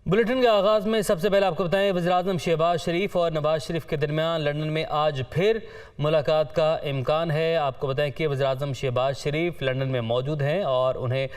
Bulletin के आगाज़ में सबसे पहले आपको बताएं, वज़ीर-ए-आज़म शहबाज शरीफ और नवाज शरीफ के दरमियान लंदन में आज फिर मुलाकात का इम्कान है। आपको बताएं कि वज़ीर-ए-आज़म शहबाज शरीफ लंदन में मौजूद हैं और उन्हें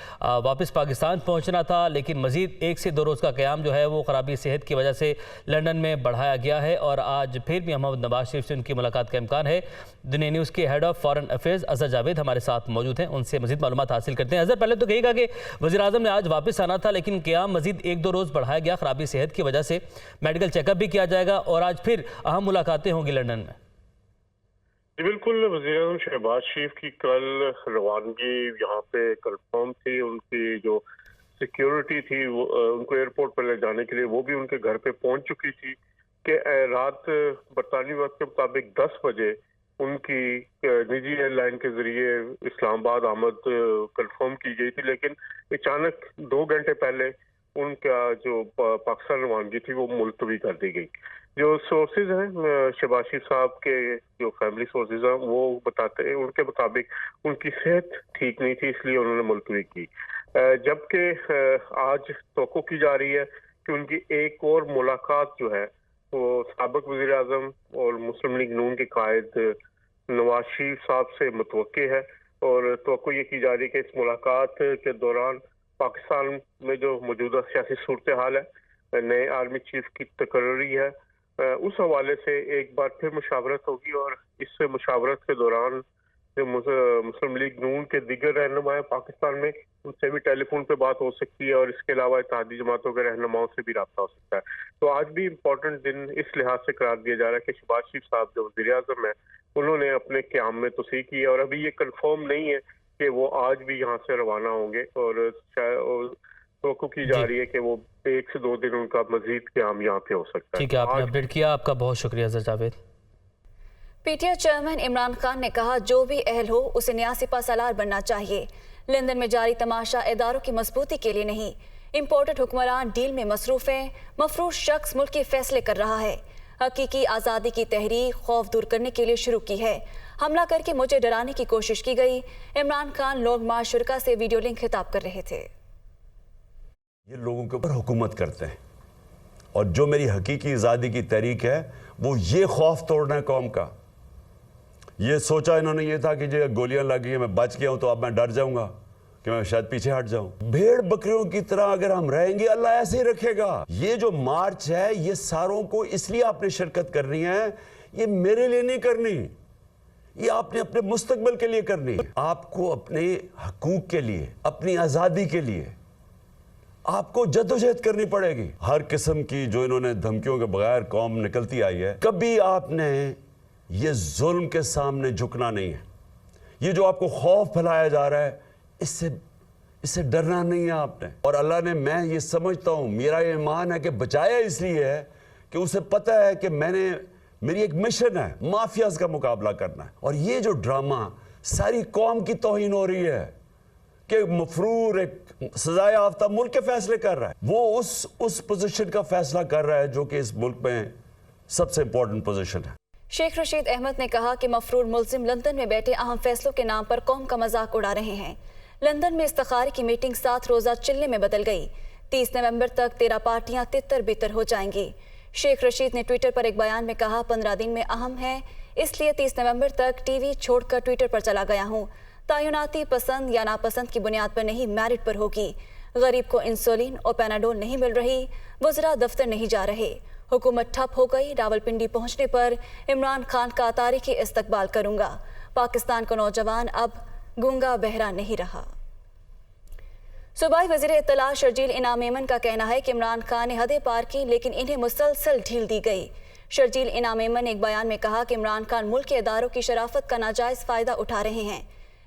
वापस पाकिस्तान पहुंचना था, लेकिन मज़ीद 1 से 2 रोज़ का क़याम जो है वो ख़राबी सेहत की वजह से लंदन में बढ़ाया गया है और आज फिर भी मोहम्मद नवाज शरीफ से उनकी मुलाकात का इम्कान है। दुनिया न्यूज़ के head of foreign affairs Azhar Javed हमारे साथ मौजूद हैं, उनसे मज़ीद मालूमात हासिल करते हैं। अज़हर, पहले तो कहिएगा कि वज़ीर-ए-आज़म ने आज वापस आना था, लेकिन क़याम मज़ीद 1-2 रोज़ बढ़ाया गया ख़राबी सेहत की वजह से। मेडिकल चेकअप भी किया जाएगा और आज फिर अहम मुलाकातें होंगी लंदन में। जी बिल्कुल, वज़ीर-ए-आज़म शहबाज शरीफ की कल रवानगी यहाँ पे कंफर्म थी। उनकी जो सिक्योरिटी थी वो उनको एयरपोर्ट पर ले जाने के लिए वो भी उनके घर पे पहुंच चुकी थी कि रात बरतानी वक्त के मुताबिक 10 बजे उनकी निजी एयरलाइन के जरिए इस्लामाबाद आमद कंफर्म की गई थी, लेकिन अचानक 2 घंटे पहले उनका जो पाकिस्तान रवानगी थी वो मुलतवी कर दी गई। जो सोर्सेज हैं शहबाज शरीफ साहब के, जो फैमिली सोर्सेज हैं, वो बताते हैं उनके मुताबिक उनकी सेहत ठीक नहीं थी, इसलिए उन्होंने मुलतवी की। जबकि आज तवक्को की जा रही है कि उनकी एक और मुलाकात जो है वो साबिक वज़ीर आज़म और मुस्लिम लीग नून के कायद नवाज शरीफ साहब से मुतवक्के है और तवक्को ये की जा रही है कि इस मुलाकात के दौरान पाकिस्तान में जो मौजूदा सियासी सूरत हाल है, नए आर्मी चीफ की तकर्री है, उस हवाले से एक बार फिर मुशावरत होगी और इस मुशावरत के दौरान जो मुस्लिम लीग नून के दीगर रहनुमा है पाकिस्तान में, उनसे भी टेलीफोन पे बात हो सकती है और इसके अलावा इत्तेहादी जमातों के रहनुमाओं से भी रब्ता हो सकता है। तो आज भी इम्पोर्टेंट दिन इस लिहाज से करार दिया जा रहा है कि शहबाज शरीफ साहब जो वज़ीर आज़म है उन्होंने अपने क़याम में तोसीह की है और अभी ये कन्फर्म नहीं है कि वो आज भी यहाँ से रवाना होंगे और तवक्को की जा रही है कि वो 1 से 2 दिन उनका मजीद क़याम यहाँ पे हो सकता है। ठीक है, आपने अपडेट किया, आपका बहुत शुक्रिया अज़हर जावेद। पीटीआई चेयरमैन इमरान खान ने कहा जो भी अहल हो उसे न्यासिपा सालार बनना चाहिए। लंदन में जारी तमाशा इदारों की मजबूती के लिए नहीं, इम्पोर्टेड हुक्मरान डील में मसरूफ है। मफरूज शख्स मुल्क के फैसले कर रहा है। हकीकी आज़ादी की तहरीक खौफ दूर करने के लिए शुरू की है। हमला करके मुझे डराने की कोशिश की गई। इमरान खान लोग माशुरका से वीडियो लिंक खिताब कर रहे थे। ये लोगों के ऊपर हुकूमत करते हैं और जो मेरी हकीकी आज़ादी की तहरीक है वो ये खौफ तोड़ना है कौम का। ये सोचा इन्होंने ये था कि जो गोलियां लग गई मैं बच गया हूं तो अब मैं डर जाऊंगा कि मैं शायद पीछे हट जाऊं। भेड़ बकरियों की तरह अगर हम रहेंगे अल्लाह ऐसे ही रखेगा। ये जो मार्च है ये सारों को इसलिए आपने शिरकत करनी है, ये मेरे लिए नहीं करनी, ये आपने अपने मुस्तकबिल के लिए करनी। आपको अपने हकूक के लिए, अपनी आज़ादी के लिए आपको जद्दोजहद करनी पड़ेगी। हर किस्म की जो इन्होंने धमकियों के बगैर कौम निकलती आई है, कभी आपने ये जुल्म के सामने झुकना नहीं है। ये जो आपको खौफ फैलाया जा रहा है इससे डरना नहीं है आपने। और अल्लाह ने, मैं ये समझता हूँ, मेरा ये ईमान है कि बचाया इसलिए है कि उसे पता है कि मेरी एक मिशन है, माफियाज का मुकाबला करना है। और ये जो ड्रामा सारी कौम की तौहीन हो रही है कि मफरूर एक सजाए याफ्ता मुल्क के फैसले कर रहा है, वो उस पोजीशन का फैसला कर रहा है जो कि इस मुल्क में सबसे इंपॉर्टेंट पोजीशन है। शेख रशीद अहमद ने कहा कि मफरूर मुल्जिम लंदन में बैठे अहम फैसलों के नाम पर कौम का मजाक उड़ा रहे हैं। लंदन में इस्तिखारे की मीटिंग 7 रोजा चिल्ले में बदल गई। 30 नवंबर तक 13 पार्टियां तितर बितर हो जाएंगी। शेख रशीद ने ट्विटर पर एक बयान में कहा, 15 दिन में अहम है, इसलिए 30 नवंबर तक टीवी छोड़कर ट्विटर पर चला गया हूँ। तयनाती पसंद या नापसंद की बुनियाद पर नहीं, मेरिट पर होगी। गरीब को इंसुलिन और पैनाडोल नहीं मिल रही, वज़रा दफ्तर नहीं जा रहे, हुकूमत ठप हो गई। रावलपिंडी पहुंचने पर इमरान खान का तारीखी इस्तकबाल करूंगा। पाकिस्तान का नौजवान अब गूंगा बहरा नहीं रहा। सूबाई वज़ीर इत्तला शर्जील इनाम मेमन का कहना है कि इमरान खान ने हदें पार की, लेकिन इन्हें मुसलसल ढील दी गई। शर्जील इनाम मेमन ने एक बयान में कहा कि इमरान खान मुल्क के इदारों की शराफत का नाजायज़ फ़ायदा उठा रहे हैं।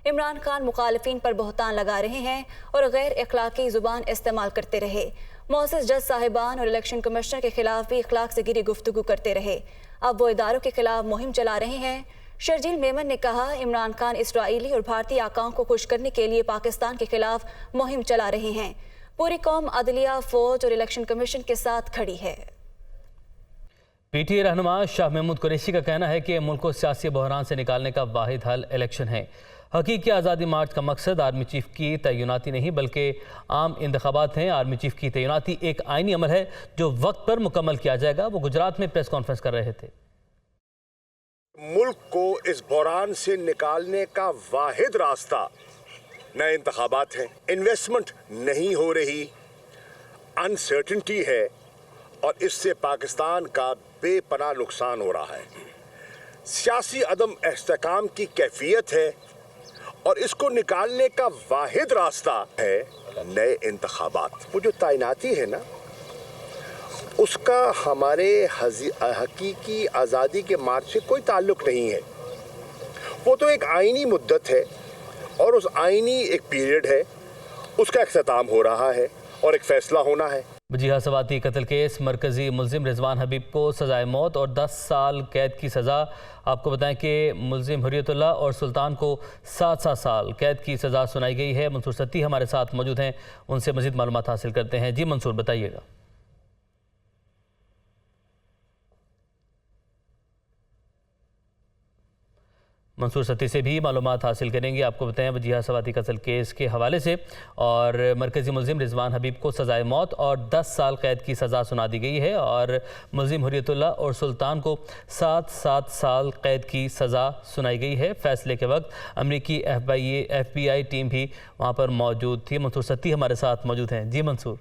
इमरान खान मुखालिफिन पर बहतान लगा रहे हैं और गैर अखलाकी ज़ुबान इस्तेमाल करते रहे। मोअज़्ज़ज़ जज साहिबान और इलेक्शन कमिश्नर के खिलाफ भी इखलाक से गिरी गुफ्तगू करते रहे। अब वो इदारों के खिलाफ मुहिम चला रहे हैं। शर्जील मेमन ने कहा, इमरान खान इसराइली और भारतीय आकाओं को खुश करने के लिए पाकिस्तान के खिलाफ मुहिम चला रहे हैं। पूरी कौम अदलिया, फौज और इलेक्शन कमीशन के साथ खड़ी है। पीटीआई रहनुमा शाह महमूद कुरैशी का कहना है कि मुल्क को सियासी बहरान से निकालने का वाहिद हल इलेक्शन है। حقیقی آزادی مارچ کا مقصد آرمی چیف کی تعیناتی نہیں بلکہ عام انتخابات ہیں۔ آرمی چیف کی تعیناتی ایک آئینی عمل ہے جو وقت پر مکمل کیا جائے گا۔ وہ گجرات میں پریس کانفرنس کر رہے تھے۔ ملک کو اس بحران سے نکالنے کا واحد راستہ نئے انتخابات ہیں۔ انویسٹمنٹ نہیں ہو رہی، انسرٹنٹی ہے، اور اس سے پاکستان کا بے پناہ نقصان ہو رہا ہے۔ سیاسی عدم استحکام کی کیفیت ہے اور اس کو نکالنے کا واحد راستہ ہے نئے انتخابات۔ وہ جو تعیناتی ہے نا، اس کا ہمارے حقیقی آزادی کے مارچ سے کوئی تعلق نہیں ہے۔ وہ تو ایک آئینی مدت ہے اور اس آئینی ایک پیریڈ ہے، اس کا اختتام ہو رہا ہے اور ایک فیصلہ ہونا ہے۔ وجیہہ سواتی قتل کیس مرکزی ملزم رضوان حبیب کو سزائے موت اور 10 سال قید کی سزا۔ آپ کو بتائیں کہ ملزم حریت اللہ اور سلطان کو 7 سال قید کی سزا سنائی گئی ہے۔ منصور ستی ہمارے ساتھ موجود ہیں، ان سے مزید معلومات حاصل کرتے ہیں۔ جی منصور، بتائیے گا۔ منصور ستی سے بھی معلومات حاصل کریں گے۔ آپ کو بتائیں وجیہہ سواتی قتل کیس کے حوالے سے اور مرکزی ملزم رضوان حبیب کو سزائے موت اور 10 سال قید کی سزا سنا دی گئی ہے اور ملزم حریت اللہ اور سلطان کو 7 سال قید کی سزا سنائی گئی ہے۔ فیصلے کے وقت امریکی ایف بی آئی ٹیم بھی وہاں پر موجود تھی۔ منصور ستی ہمارے ساتھ موجود ہیں۔ جی منصور۔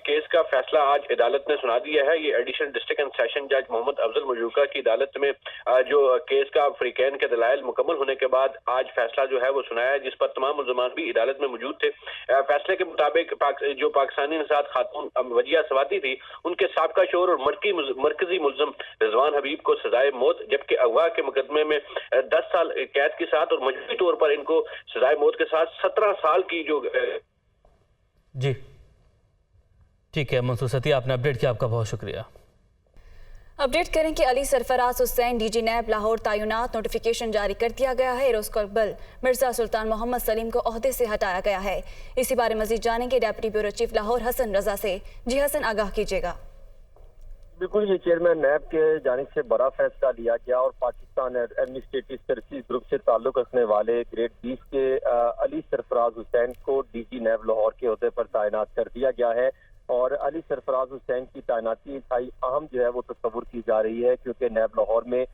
کیس کا فیصلہ آج عدالت نے سنا دیا ہے۔ یہ ایڈیشنل ڈسٹرکٹ اینڈ سیشن جج محمد افضل مجوکا کی عدالت میں جو کیس کا فریقین کے دلائل مکمل ہونے کے بعد آج فیصلہ جو ہے وہ سنایا ہے، جس پر تمام ملزمان بھی عدالت میں موجود تھے۔ فیصلے کے مطابق جو پاکستانی نژاد خاتون وجیہہ سواتی تھی، ان کے سابقہ شوہر اور مرکزی ملزم رضوان حبیب کو سزائے موت، جبکہ اغوا کے مقدمے میں 10 سال قید کے ساتھ اور مجموعی طور پر ان کو سزائے موت کے ساتھ 17 سال کی جو جی ٹھیک ہے منصور ستی، آپ نے اپڈیٹ کیا، آپ کا بہت شکریہ۔ اپڈیٹ کریں کہ علی سرفراز حسین ڈی جی نیب لاہور تعینات، نوٹیفیکیشن جاری کر دیا گیا ہے۔ روز قبل مرزا سلطان محمد سلیم کو عہدے سے ہٹایا گیا ہے۔ اسی بارے مزید جانیں گے ڈیپٹی بیورو چیف لاہور حسن رضا سے۔ جی حسن، آگاہ کیجیے گا۔ بالکل، یہ چیئرمین نیب کے جانب سے بڑا فیصلہ لیا گیا اور پاکستان ایڈمنسٹریٹو سروسز گروپ سے تعلق رکھنے والے گریڈ 20 کے علی سرفراز حسین کو ڈی جی نیب لاہور کے عہدے پر تعینات کر دیا گیا ہے۔ اور علی سرفراز حسین کی تعیناتی انتہائی اہم جو ہے وہ تصور کی جا رہی ہے، کیونکہ نیب لاہور میں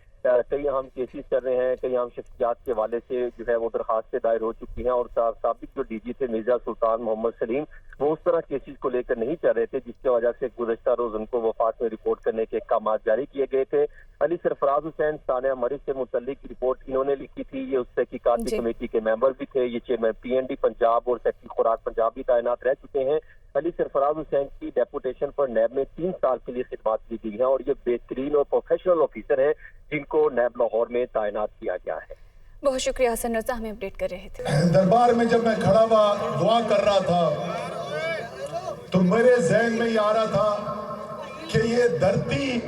کئی اہم کیسز چل رہے ہیں، کئی اہم شخصیات کے حوالے سے جو ہے وہ درخواستیں دائر ہو چکی ہیں، اور سابق جو ڈی جی تھے مرزا سلطان محمد سلیم، وہ اس طرح کیسز کو لے کر نہیں چل رہے تھے، جس کی وجہ سے گزشتہ روز ان کو وفات میں رپورٹ کرنے کے احکامات جاری کیے گئے تھے۔ علی سرفراز حسین ثانیہ مرض سے متعلق رپورٹ انہوں نے لکھی تھی، یہ اس تحقیقاتی کمیٹی کے ممبر بھی تھے، یہ chairman P N D Punjab اور سیکٹری خوراک پنجاب بھی تعینات رہ چکے ہیں۔ علی سرفراز حسین کی ڈیپوٹیشن پر نیب میں 3 سال کے لیے خدمات کی گئی ہیں اور یہ بہترین اور پروفیشنل آفیسر ہیں جن کو نیب لاہور میں تعینات کیا گیا ہے۔ بہت شکریہ حسن رضا، ہمیں اپڈیٹ کر رہے تھے۔ دربار میں جب میں کھڑا ہوا دعا کر رہا تھا تو میرے ذہن میں یہ آ رہا تھا کہ یہ دھرتی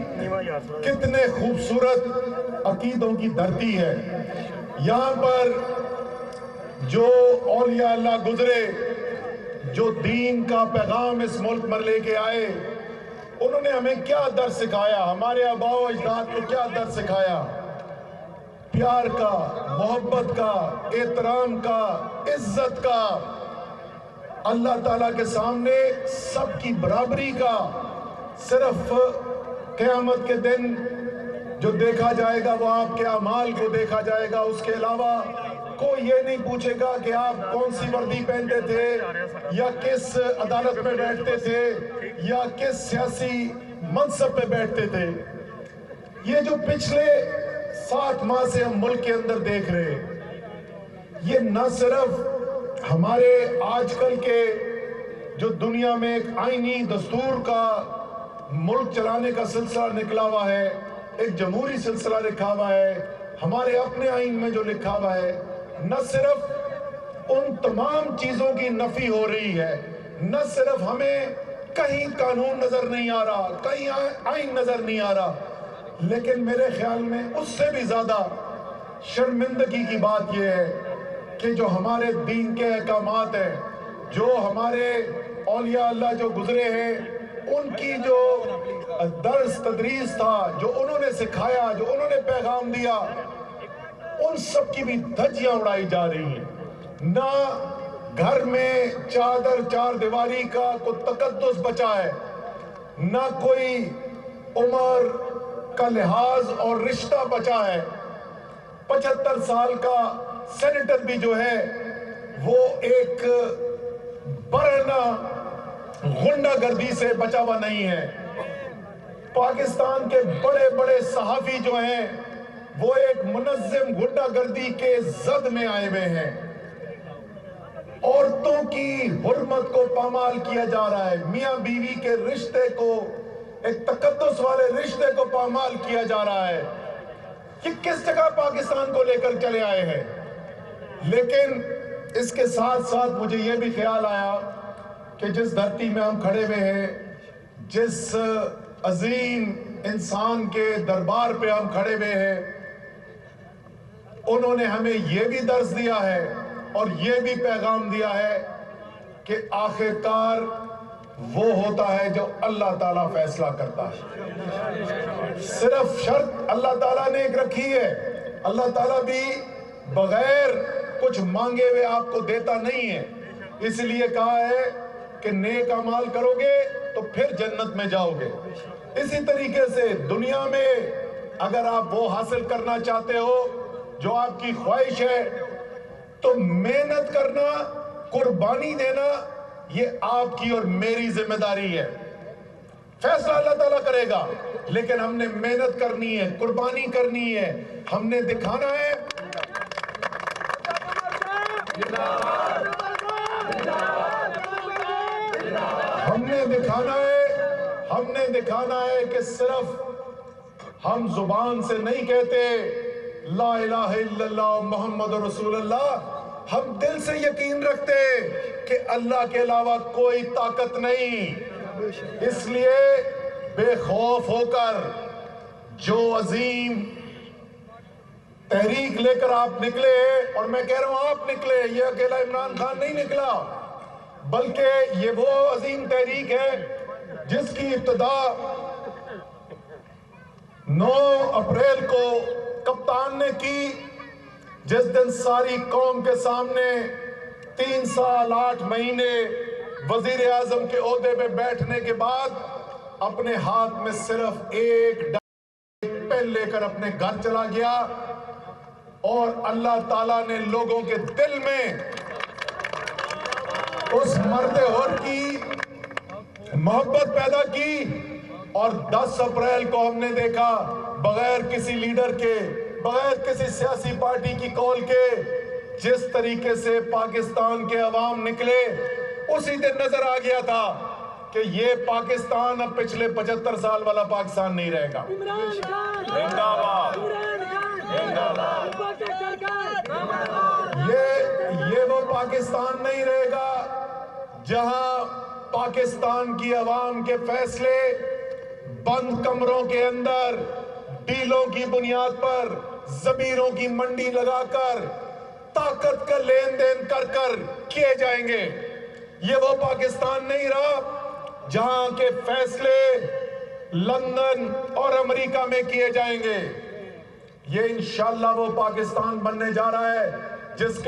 کتنے خوبصورت عقیدوں کی دھرتی ہے۔ یہاں پر جو اولیاء اللہ گزرے، جو دین کا پیغام اس ملک میں لے کے آئے، انہوں نے ہمیں کیا درس سکھایا، ہمارے آباء و اجداد کو کیا درس سکھایا؟ پیار کا، محبت کا، احترام کا، عزت کا، اللہ تعالیٰ کے سامنے سب کی برابری کا۔ صرف قیامت کے دن جو دیکھا جائے گا وہ آپ کے اعمال کو دیکھا جائے گا، اس کے علاوہ کوئی یہ نہیں پوچھے گا کہ آپ کون سی وردی پہنتے تھے یا کس عدالت میں بیٹھتے تھے یا کس سیاسی منصب پہ بیٹھتے تھے۔ یہ جو پچھلے 7 ماہ سے ہم ملک کے اندر دیکھ رہے ہیں، یہ نہ صرف ہمارے آج کل کے جو دنیا میں ایک آئینی دستور کا ملک چلانے کا سلسلہ نکلا ہوا ہے، ایک جمہوری سلسلہ لکھا ہوا ہے، ہمارے اپنے آئین میں جو لکھا ہوا ہے، نہ صرف ان تمام چیزوں کی نفی ہو رہی ہے، نہ صرف ہمیں کہیں قانون نظر نہیں آ رہا، کہیں آئین نظر نہیں آ رہا، لیکن میرے خیال میں اس سے بھی زیادہ شرمندگی کی بات یہ ہے کہ جو ہمارے دین کے احکامات ہیں، جو ہمارے اولیاء اللہ جو گزرے ہیں، ان کی جو درس تدریس تھا، جو انہوں نے سکھایا، جو انہوں نے پیغام دیا، उन सब की भी धज्जियां उड़ाई जा रही हैं। ना घर में चादर चार दीवारी का कोई तकद्दुस बचा है, ना कोई उम्र का लिहाज और रिश्ता बचा है। 75 साल का सेनेटर भी जो है वो एक बरहना गुंडागर्दी से बचा हुआ नहीं है। पाकिस्तान के बड़े बड़े सहाफी जो हैं वो एक मुनज़्ज़म गुंडागर्दी के जद में आए हुए हैं। औरतों की हुर्मत को पामाल किया जा रहा है, मियां बीवी के रिश्ते को, एक तकद्दुस वाले रिश्ते को पामाल किया जा रहा है। कि किस जगह पाकिस्तान को लेकर चले आए हैं। लेकिन इसके साथ साथ मुझे यह भी ख्याल आया कि जिस धरती में हम खड़े हुए हैं, जिस अजीम इंसान के दरबार पे हम खड़े हुए हैं, उन्होंने हमें यह भी दर्स दिया है और यह भी पैगाम दिया है कि आखिरकार वो होता है जो अल्लाह ताला फैसला करता है। सिर्फ शर्त अल्लाह ताला ने एक रखी है, अल्लाह ताला भी बगैर कुछ मांगे हुए आपको देता नहीं है। इसलिए कहा है कि नेक अमाल करोगे तो फिर जन्नत में जाओगे। इसी तरीके से दुनिया में अगर आप वो हासिल करना चाहते हो जो आपकी ख्वाहिश है, तो मेहनत करना, कुर्बानी देना, ये आपकी और मेरी जिम्मेदारी है। फैसला अल्लाह ताला करेगा, लेकिन हमने मेहनत करनी है, कुर्बानी करनी है। हमने दिखाना है हमने दिखाना है कि सिर्फ हम जुबान से नहीं कहते ला इलाहा इल्लल्लाह मुहम्मद रसूलुल्लाह, हम दिल से यकीन रखते कि अल्लाह के अलावा कोई ताकत नहीं। इसलिए बेखौफ होकर जो अजीम तहरीक लेकर आप निकले, और मैं कह रहा हूं आप निकले, ये अकेला इमरान खान नहीं निकला, बल्कि ये वो अजीम तहरीक है जिसकी इब्तिदा 9 अप्रैल को कप्तान ने की, जिस दिन सारी कौम के सामने 3 साल 8 महीने वजीर आजम के ओहदे में बैठने के बाद अपने हाथ में सिर्फ एक पेन लेकर अपने घर चला गया, और अल्लाह ताला ने लोगों के दिल में उस मरते हुए की मोहब्बत पैदा की। और 10 अप्रैल को हमने देखा बगैर किसी लीडर के, बगैर किसी सियासी पार्टी की कॉल के, जिस तरीके से पाकिस्तान के अवाम निकले, उसी दिन नजर आ गया था कि ये पाकिस्तान अब पिछले 75 साल वाला पाकिस्तान नहीं रहेगा। ये वो पाकिस्तान नहीं रहेगा जहां पाकिस्तान की अवाम के फैसले बंद कमरों के अंदर डीलों की बुनियाद पर जमीरों की मंडी लगाकर ताकत का लेन देन कर कर किए जाएंगे। ये वो पाकिस्तान नहीं रहा जहां के फैसले लंदन और अमेरिका में किए जाएंगे। ये इंशाअल्लाह वो पाकिस्तान बनने जा रहा है जिसके